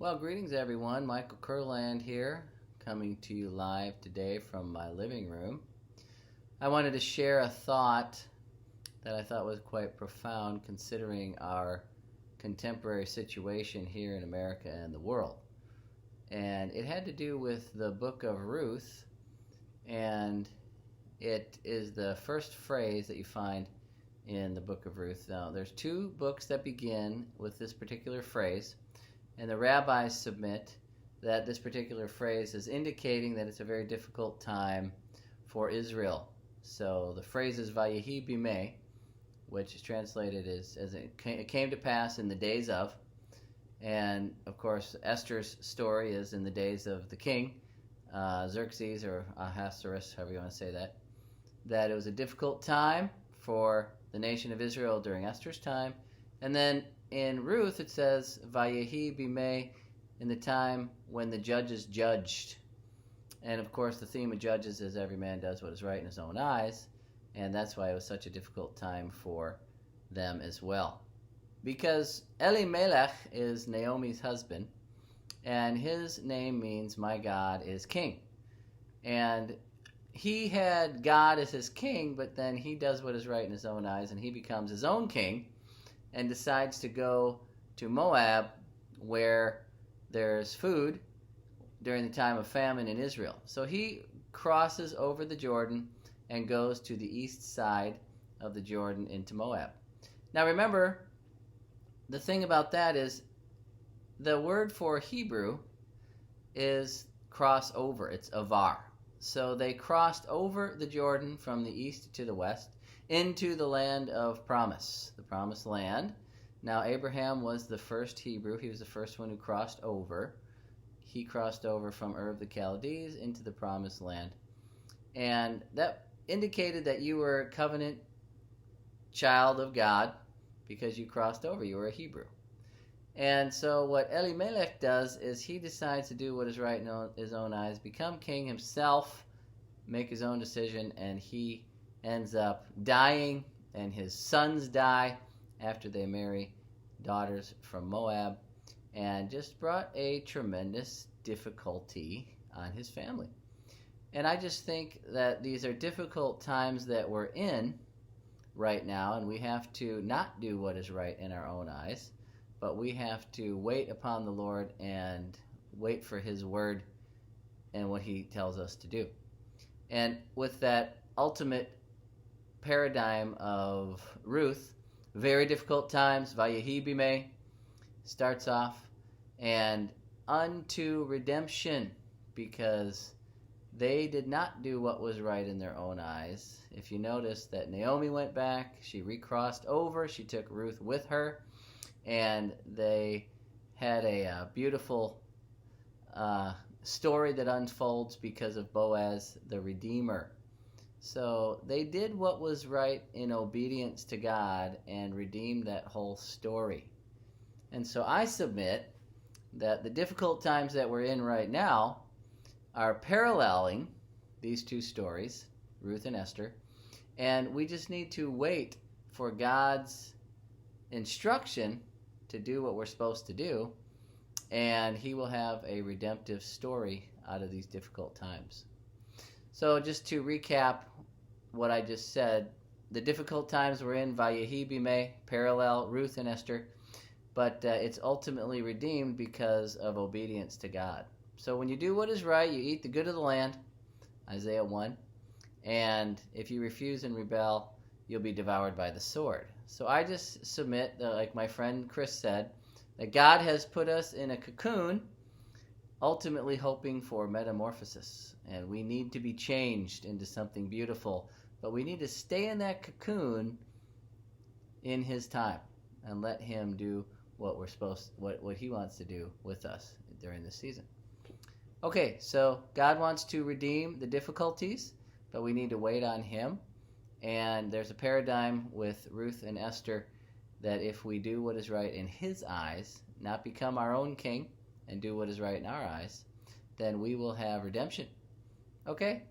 Well, greetings everyone. Michael Kurland here, coming to you live today from my living room. I wanted to share a thought that I thought was quite profound considering our contemporary situation here in America and the world. And it had to do with the book of Ruth, and it is the first phrase that you find in the book of Ruth. Now, there's two books that begin with this particular phrase, and the rabbis submit that this particular phrase is indicating that it's a very difficult time for Israel. So the phrase is Vayehi bimei, which is translated as it came to pass in the days of. And of course, Esther's story is in the days of the king, Xerxes or Ahasuerus, however you want to say that. That it was a difficult time for the nation of Israel during Esther's time. And then in Ruth it says, Vayehi bimei, in the time when the judges judged. And of course the theme of Judges is every man does what is right in his own eyes. And that's why it was such a difficult time for them as well. Because Elimelech is Naomi's husband, and his name means my God is king. And he had God as his king, but then he does what is right in his own eyes, and he becomes his own king and decides to go to Moab, where there's food during the time of famine in Israel. So he crosses over the Jordan and goes to the east side of the Jordan into Moab. Now remember, the thing about that is the word for Hebrew is cross over. It's avar. So they crossed over the Jordan from the east to the west into the land of promise, the promised land. Now Abraham was the first Hebrew. He was the first one who crossed over. He crossed over from Ur of the Chaldees into the promised land. And that indicated that you were a covenant child of God because you crossed over. You were a Hebrew. And so what Elimelech does is he decides to do what is right in his own eyes, become king himself, make his own decision, and he ends up dying, and his sons die after they marry daughters from Moab, and just brought a tremendous difficulty on his family. And I just think that these are difficult times that we're in right now, and we have to not do what is right in our own eyes, but we have to wait upon the Lord and wait for his word and what he tells us to do. And with that ultimate paradigm of Ruth, very difficult times, Vayehi bimei, starts off, and unto redemption, because they did not do what was right in their own eyes. If you notice that Naomi went back, she recrossed over, she took Ruth with her, and they had a beautiful story that unfolds because of Boaz the Redeemer. So they did what was right in obedience to God and redeemed that whole story. And so I submit that the difficult times that we're in right now are paralleling these two stories, Ruth and Esther, and we just need to wait for God's instruction to do what we're supposed to do, and he will have a redemptive story out of these difficult times. So just to recap what I just said, the difficult times we're in, Vayehi bimei, parallel Ruth and Esther, but it's ultimately redeemed because of obedience to God. So when you do what is right, you eat the good of the land, Isaiah 1, and if you refuse and rebel, you'll be devoured by the sword. So I just submit, like my friend Chris said, that God has put us in a cocoon, ultimately hoping for metamorphosis. And we need to be changed into something beautiful, but we need to stay in that cocoon in his time and let him do what what he wants to do with us during this season. Okay, so God wants to redeem the difficulties, but we need to wait on him. And there's a paradigm with Ruth and Esther that if we do what is right in his eyes, not become our own king and do what is right in our eyes, then we will have redemption. Okay,